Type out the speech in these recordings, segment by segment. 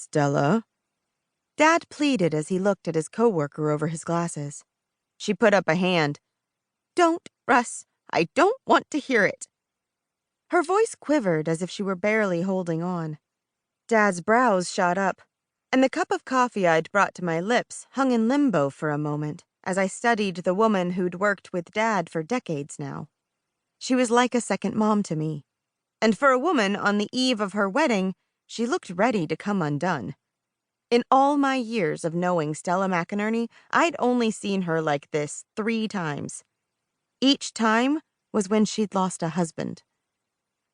Stella? Dad pleaded as he looked at his coworker over his glasses. She put up a hand. Don't, Russ. I don't want to hear it. Her voice quivered as if she were barely holding on. Dad's brows shot up, and the cup of coffee I'd brought to my lips hung in limbo for a moment as I studied the woman who'd worked with Dad for decades now. She was like a second mom to me, and for a woman on the eve of her wedding, she looked ready to come undone. In all my years of knowing Stella MacInerney, I'd only seen her like this 3 times. Each time was when she'd lost a husband.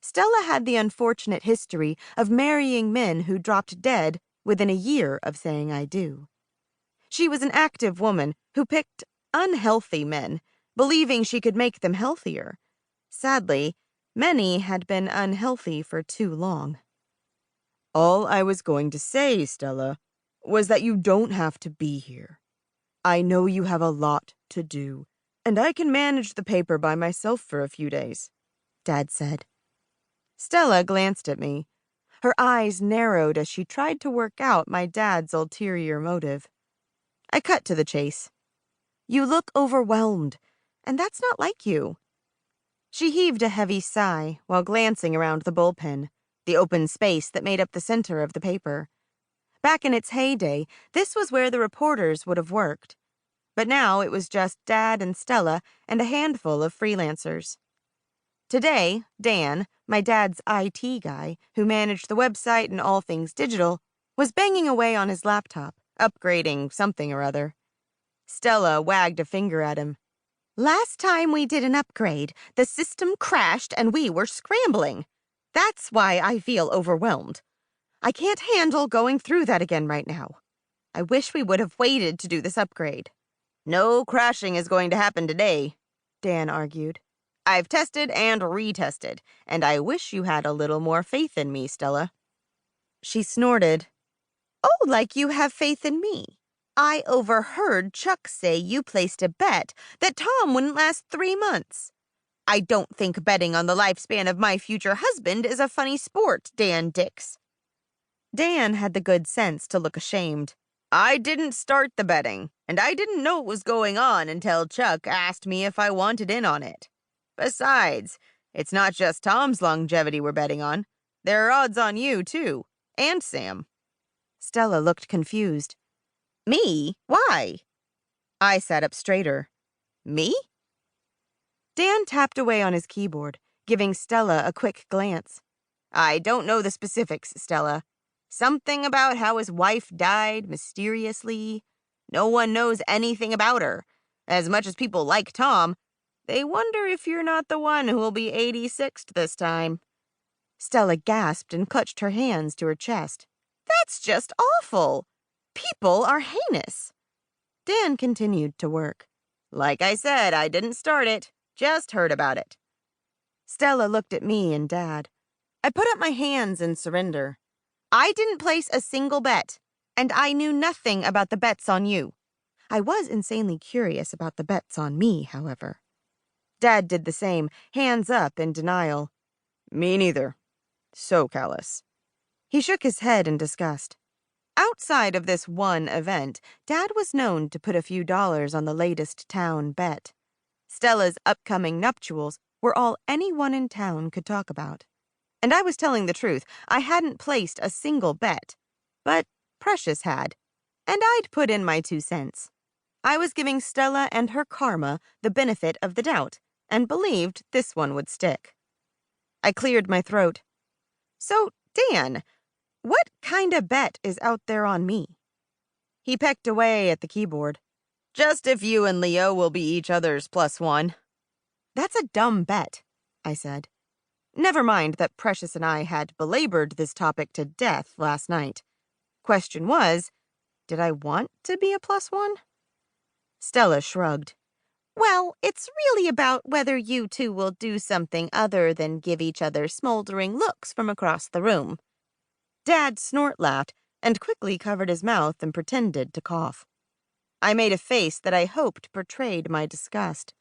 Stella had the unfortunate history of marrying men who dropped dead within a year of saying I do. She was an active woman who picked unhealthy men, believing she could make them healthier. Sadly, many had been unhealthy for too long. All I was going to say, Stella, was that you don't have to be here. I know you have a lot to do, and I can manage the paper by myself for a few days, Dad said. Stella glanced at me. Her eyes narrowed as she tried to work out my dad's ulterior motive. I cut to the chase. You look overwhelmed, and that's not like you. She heaved a heavy sigh while glancing around the bullpen, the open space that made up the center of the paper. Back in its heyday, this was where the reporters would have worked. But now it was just Dad and Stella and a handful of freelancers. Today, Dan, my dad's IT guy, who managed the website and all things digital, was banging away on his laptop, upgrading something or other. Stella wagged a finger at him. Last time we did an upgrade, the system crashed and we were scrambling. That's why I feel overwhelmed. I can't handle going through that again right now. I wish we would have waited to do this upgrade. No crashing is going to happen today, Dan argued. I've tested and retested, and I wish you had a little more faith in me, Stella. She snorted. Oh, like you have faith in me. I overheard Chuck say you placed a bet that Tom wouldn't last 3 months. I don't think betting on the lifespan of my future husband is a funny sport, Dan Dix. Dan had the good sense to look ashamed. I didn't start the betting, and I didn't know what was going on until Chuck asked me if I wanted in on it. Besides, it's not just Tom's longevity we're betting on. There are odds on you, too, and Sam. Stella looked confused. Me? Why? I sat up straighter. Me? Dan tapped away on his keyboard, giving Stella a quick glance. I don't know the specifics, Stella. Something about how his wife died mysteriously. No one knows anything about her. As much as people like Tom, they wonder if you're not the one who will be 86th this time. Stella gasped and clutched her hands to her chest. That's just awful. People are heinous. Dan continued to work. Like I said, I didn't start it. Just heard about it. Stella looked at me and Dad. I put up my hands in surrender. I didn't place a single bet, and I knew nothing about the bets on you. I was insanely curious about the bets on me, however. Dad did the same, hands up in denial. Me neither. So callous. He shook his head in disgust. Outside of this one event, Dad was known to put a few dollars on the latest town bet. Stella's upcoming nuptials were all anyone in town could talk about. And I was telling the truth, I hadn't placed a single bet. But Precious had. And I'd put in my 2 cents. I was giving Stella and her karma the benefit of the doubt, and believed this one would stick. I cleared my throat. So, Dan, what kind of bet is out there on me? He pecked away at the keyboard. Just if you and Leo will be each other's +1. That's a dumb bet, I said. Never mind that Precious and I had belabored this topic to death last night. Question was, did I want to be a +1? Stella shrugged. Well, it's really about whether you two will do something other than give each other smoldering looks from across the room. Dad snort-laughed and quickly covered his mouth and pretended to cough. I made a face that I hoped portrayed my disgust.